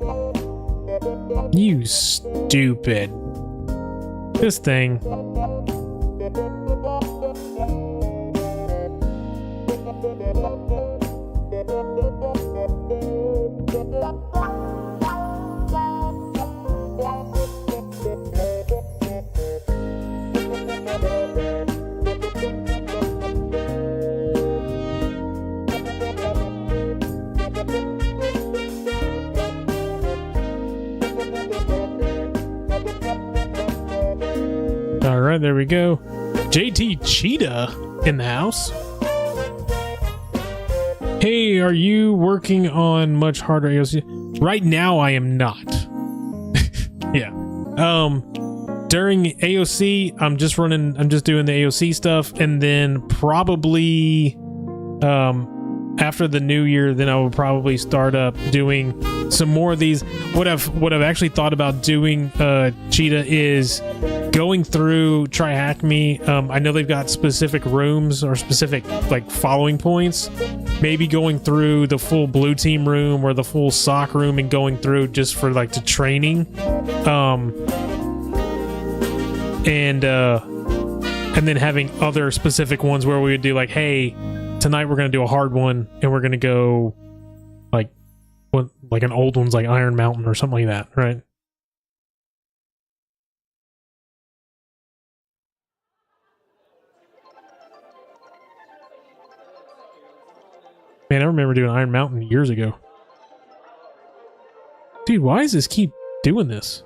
You stupid. This thing. All right, there we go. JT Cheetah in the house. Hey, are you working on much harder AOC? Right now, I am not. Yeah. During AOC, I'm just doing the AOC stuff, and then probably after the new year, then I will probably start up doing some more of these. What I've actually thought about doing, Cheetah, is going through Try Hack Me. I know they've got specific rooms or specific like following points. Maybe going through the full blue team room or the full SOC room and going through just for like the training. And then having other specific ones where we would do like, hey, tonight we're gonna do a hard one and we're gonna go like an old one's like Iron Mountain or something like that, right? Man, I remember doing Iron Mountain years ago. Dude, why does this keep doing this?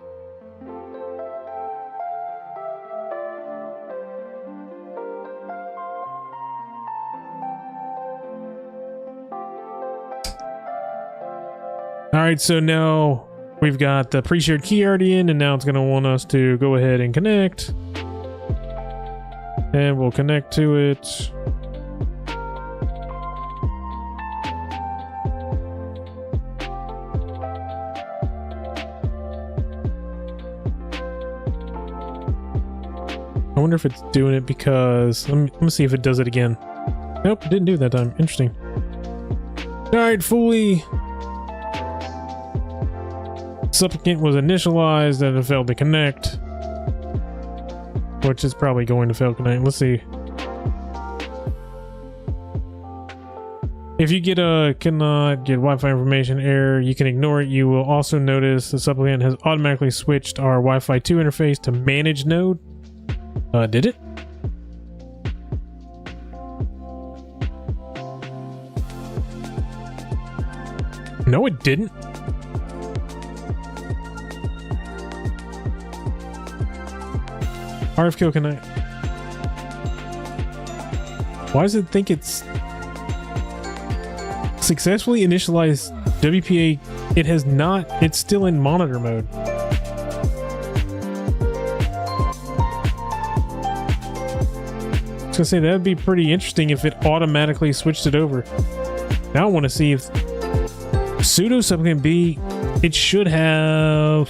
Alright, so now we've got the pre-shared key already in, and now it's going to want us to go ahead and connect. And we'll connect to it. I wonder if it's doing it because let me see if it does it again. Nope, it didn't do it that time. Interesting. All right, fully. Supplicant was initialized and it failed to connect, which is probably going to fail connect. Let's see. If you get a cannot get Wi-Fi information error, you can ignore it. You will also notice the supplicant has automatically switched our Wi-Fi 2 interface to manage node. Did it? No, it didn't. RFQ connect. Why does it think it's successfully initialized WPA? It has not. It's still in monitor mode. I was gonna say that would be pretty interesting if it automatically switched it over. Now I want to see if sudo supplicant B. It should have.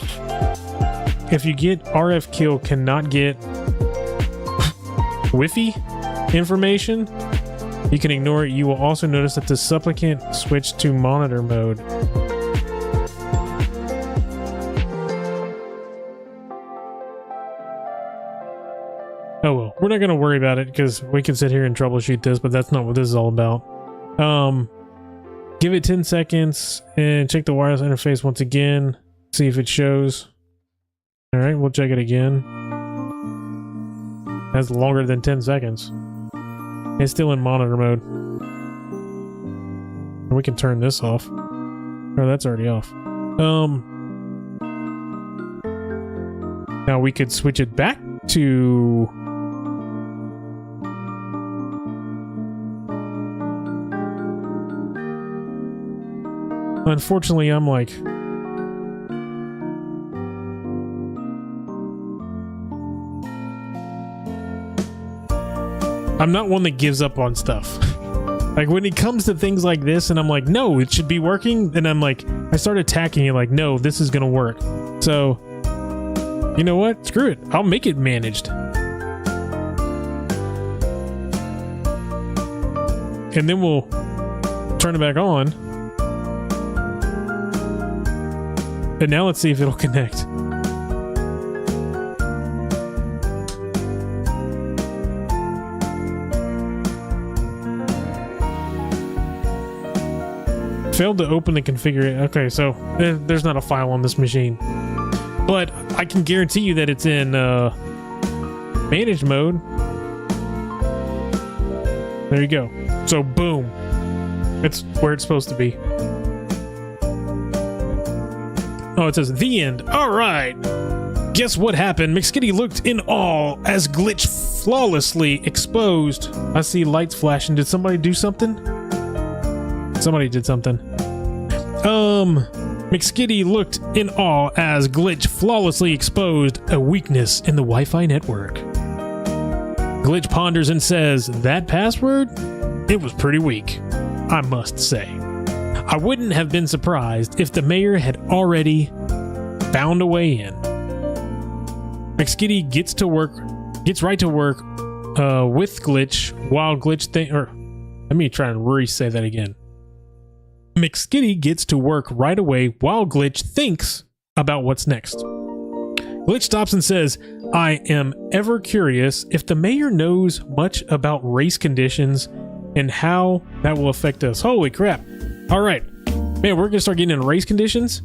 If you get RF kill cannot get Wi-Fi information, you can ignore it. You will also notice that the supplicant switched to monitor mode. Oh well, we're not going to worry about it because we can sit here and troubleshoot this, but that's not what this is all about. Give it 10 seconds and check the wireless interface once again. See if it shows. All right, we'll check it again. That's longer than 10 seconds. It's still in monitor mode. We can turn this off. Oh, that's already off. Now we could switch it back to... Unfortunately, I'm like... I'm not one that gives up on stuff. Like when it comes to things like this and I'm like, no, it should be working. And I'm like, I start attacking it like, no, this is going to work. So, you know what? Screw it. I'll make it managed. And then we'll turn it back on. And now let's see if it'll connect. Failed to open and configure it. Okay, so there's not a file on this machine. But I can guarantee you that it's in managed mode. There you go. So boom. It's where it's supposed to be. Oh, it says the end. All right. Guess what happened? McSkitty looked in awe as glitch flawlessly exposed. I see lights flashing. Did somebody do something? Somebody did something. McSkitty looked in awe as glitch flawlessly exposed a weakness in the Wi-Fi network. Glitch ponders and says, that password? It was pretty weak, I must say. I wouldn't have been surprised if the mayor had already found a way in. McSkitty gets right to work with glitch while glitch let me try and re-say that again. McSkitty gets to work right away while Glitch thinks about what's next. Glitch stops and says, I am ever curious if the mayor knows much about race conditions and how that will affect us. Holy crap. All right. Man, we're going to start getting into race conditions.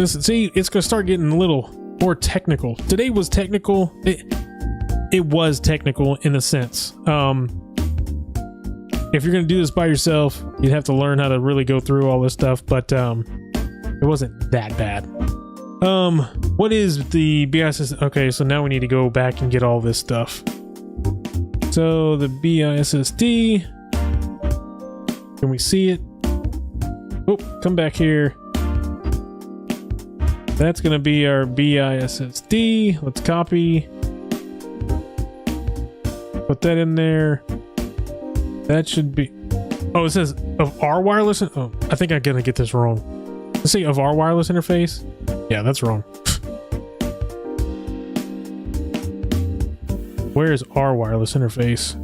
See, it's going to start getting a little more technical. Today was technical. It was technical in a sense. If you're going to do this by yourself, you'd have to learn how to really go through all this stuff, but it wasn't that bad. What is the BISS? Okay, so now we need to go back and get all this stuff. So the BISSD, can we see it? Oh, come back here. That's going to be our BISSD. Let's copy. Put that in there. That should be... Oh, it says of our wireless... Oh, I think I'm going to get this wrong. Let's see, of our wireless interface? Yeah, that's wrong. Where's our wireless interface?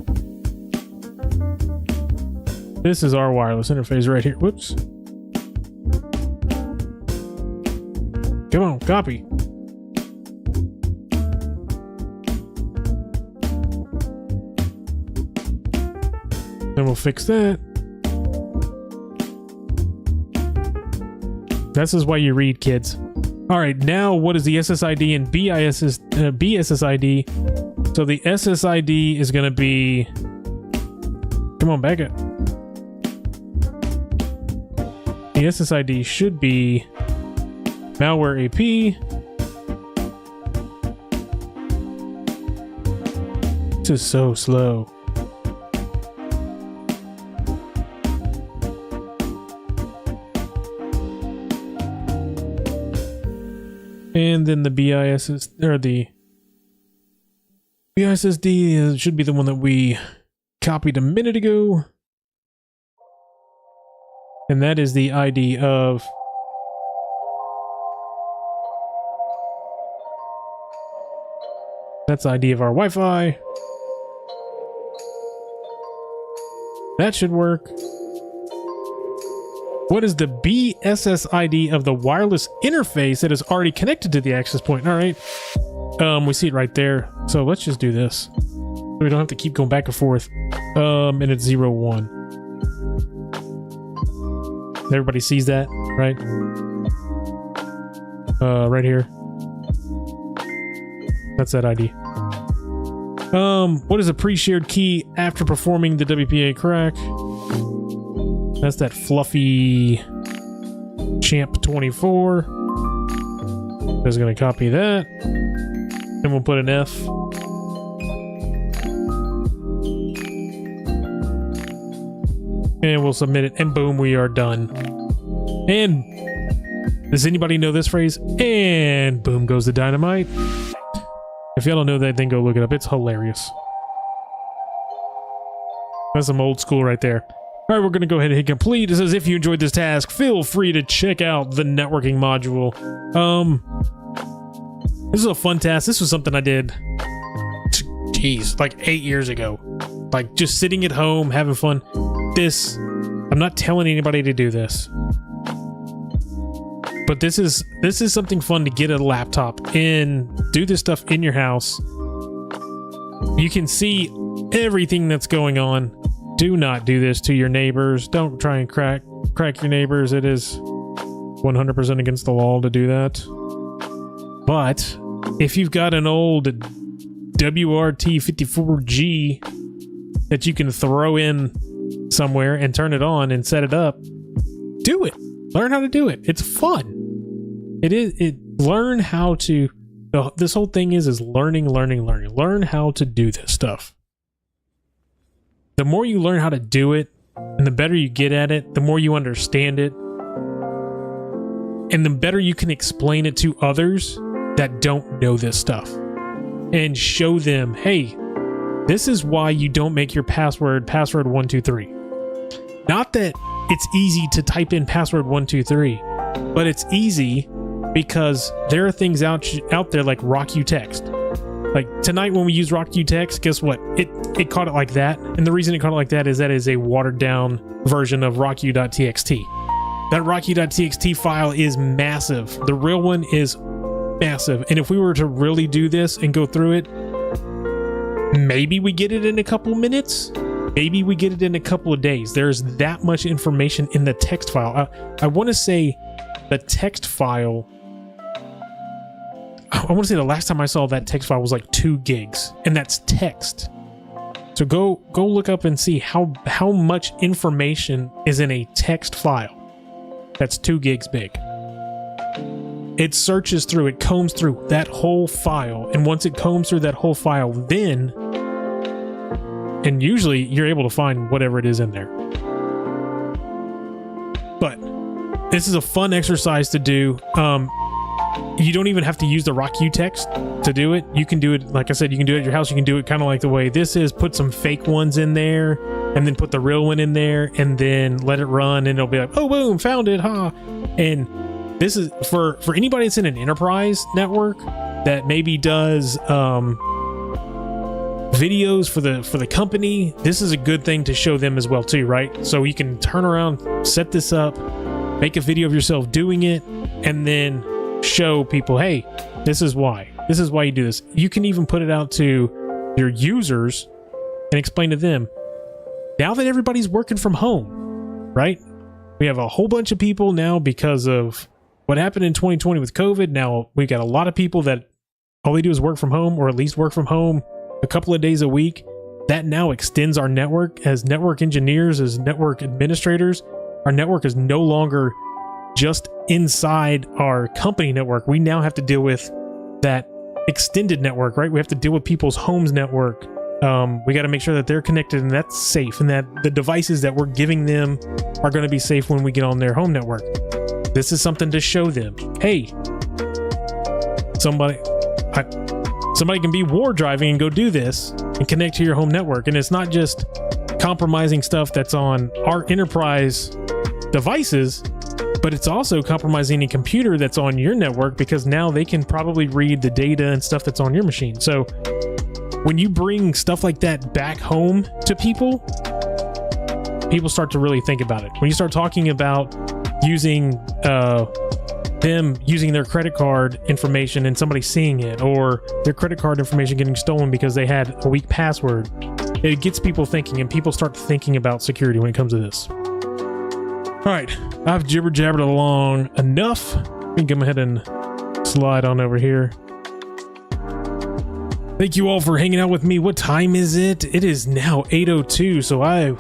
This is our wireless interface right here. Whoops. Come on, copy. Then we'll fix that. This is why you read, kids. All right, now what is the SSID and BSSID? So the SSID is going to be... Come on, back up. The SSID should be malware AP. This is so slow. And then the BISSD, or the BISSD should be the one that we copied a minute ago. And that is the ID of that's the ID of our Wi-Fi. That should work. What is the BSSID of the wireless interface that is already connected to the access point? All right. We see it right there. So let's just do this. We don't have to keep going back and forth. And it's 01. Everybody sees that, right? Right here. That's that ID. What is a pre-shared key after performing the WPA crack? That's that fluffy champ 24. Just gonna copy that. Then we'll put an F. And we'll submit it, and boom, we are done. And does anybody know this phrase? And boom goes the dynamite. If y'all don't know that, then go look it up. It's hilarious. That's some old school right there. All right, we're going to go ahead and hit complete. It says, if you enjoyed this task, feel free to check out the networking module. This is a fun task. This was something I did, geez, like 8 years ago. Like, just sitting at home, having fun. I'm not telling anybody to do this. But this is something fun to get a laptop and do this stuff in your house. You can see everything that's going on. Do not do this to your neighbors. Don't try and crack your neighbors. It is 100% against the law to do that. But if you've got an old WRT54G that you can throw in somewhere and turn it on and set it up, do it. Learn how to do it. It's fun. Learn how to... This whole thing is learning. Learn how to do this stuff. The more you learn how to do it, and the better you get at it, the more you understand it, and the better you can explain it to others that don't know this stuff. And show them, hey, this is why you don't make your password 123. Not that it's easy to type in password 123, but it's easy because there are things out there like ROCKYOU text. Like tonight when we use ROCKYOU text, guess what? It caught it like that. And the reason it caught it like that is a watered down version of ROCKYOU.txt. That ROCKYOU.txt file is massive. The real one is massive. And if we were to really do this and go through it, maybe we get it in a couple minutes. Maybe we get it in a couple of days. There's that much information in the text file. I want to say the text file... I want to say the last time I saw that text file was like 2 gigs, and that's text. So go look up and see how much information is in a text file that's 2 gigs big. It searches through, it combs through that whole file, and once it combs through that whole file, then, and usually you're able to find whatever it is in there. But this is a fun exercise to do. You don't even have to use the ROCKYOU text to do it. You can do it, like I said, you can do it at your house. You can do it kind of like the way this is. Put some fake ones in there, and then put the real one in there, and then let it run, and it'll be like, oh, boom, found it, huh? And this is for anybody that's in an enterprise network that maybe does videos for the company, this is a good thing to show them as well too, right? So you can turn around, set this up, make a video of yourself doing it, and then show people, hey, this is why you do this. You can even put it out to your users and explain to them, now that everybody's working from home, right? We have a whole bunch of people now because of what happened in 2020 with COVID. Now we got a lot of people that all they do is work from home, or at least work from home a couple of days a week. That now extends our network. As network engineers, as network administrators, our network is no longer just inside our company network. We now have to deal with that extended network, right? We have to deal with people's homes network. We got to make sure that they're connected and that's safe, and that the devices that we're giving them are going to be safe when we get on their home network. This is something to show them. Hey, somebody can be war driving and go do this and connect to your home network. And it's not just compromising stuff that's on our enterprise devices, but it's also compromising a computer that's on your network, because now they can probably read the data and stuff that's on your machine. So when you bring stuff like that back home to people start to really think about it. When you start talking about using them using their credit card information and somebody seeing it, or their credit card information getting stolen because they had a weak password, it gets people thinking, and people start thinking about security when it comes to this. All right, I've jibber-jabbered along enough. I can go ahead and slide on over here. Thank you all for hanging out with me. What time is it? It is now 8:02, so I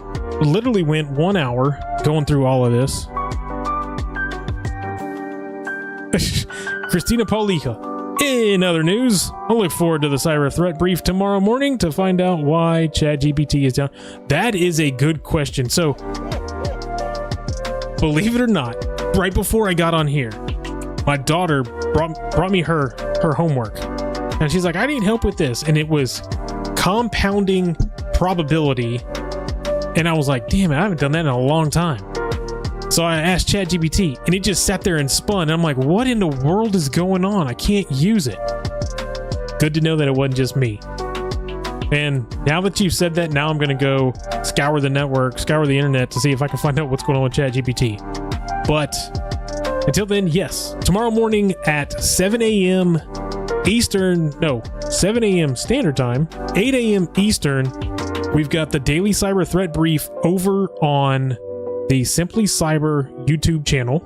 literally went 1 hour going through all of this. Christina Paulika. In other news, I look forward to the cyber threat brief tomorrow morning to find out why ChatGPT is down. That is a good question. So, believe it or not, right before I got on here, my daughter brought me her homework. And she's like, I need help with this. And it was compounding probability. And I was like, damn it, I haven't done that in a long time. So I asked ChatGPT, and it just sat there and spun. And I'm like, what in the world is going on? I can't use it. Good to know that it wasn't just me. And now that you've said that, now I'm going to go scour the network, scour the internet to see if I can find out what's going on with ChatGPT. But until then, yes, tomorrow morning at 7 a.m. Eastern, no, 7 a.m. Standard Time, 8 a.m. Eastern, we've got the Daily Cyber Threat Brief over on the Simply Cyber YouTube channel,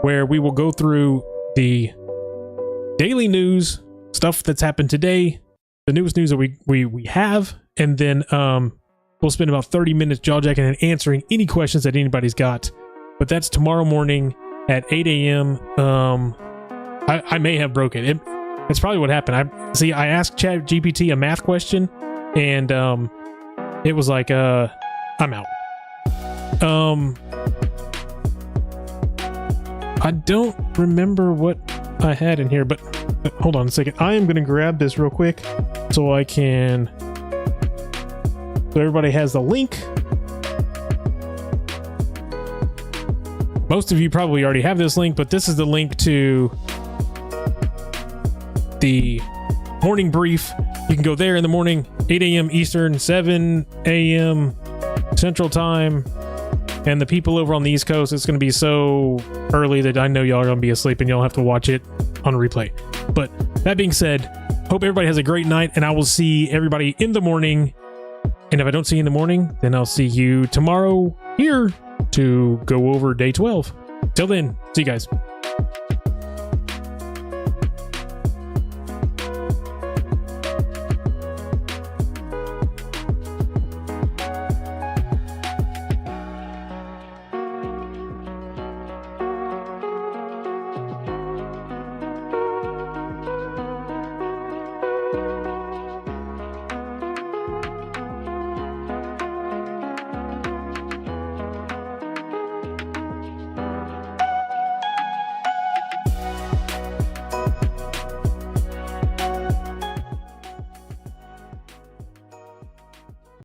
where we will go through the daily news, stuff that's happened today, the newest news that we have, and then we'll spend about 30 minutes jaw-jacking and answering any questions that anybody's got. But that's tomorrow morning at 8 a.m. I may have broke it. It's probably what happened. I asked ChatGPT a math question, and it was like, I'm out. I don't remember what I had in here, but hold on a second. I am going to grab this real quick so I can, so everybody has the link. Most of you probably already have this link, but this is the link to the morning brief. You can go there in the morning, 8 a.m. Eastern, 7 a.m. Central Time. And the people over on the East Coast, it's going to be so early that I know y'all are going to be asleep and y'all have to watch it on replay. But that being said, hope everybody has a great night, and I will see everybody in the morning. And if I don't see you in the morning, then I'll see you tomorrow here to go over day 12. Till then, see you guys.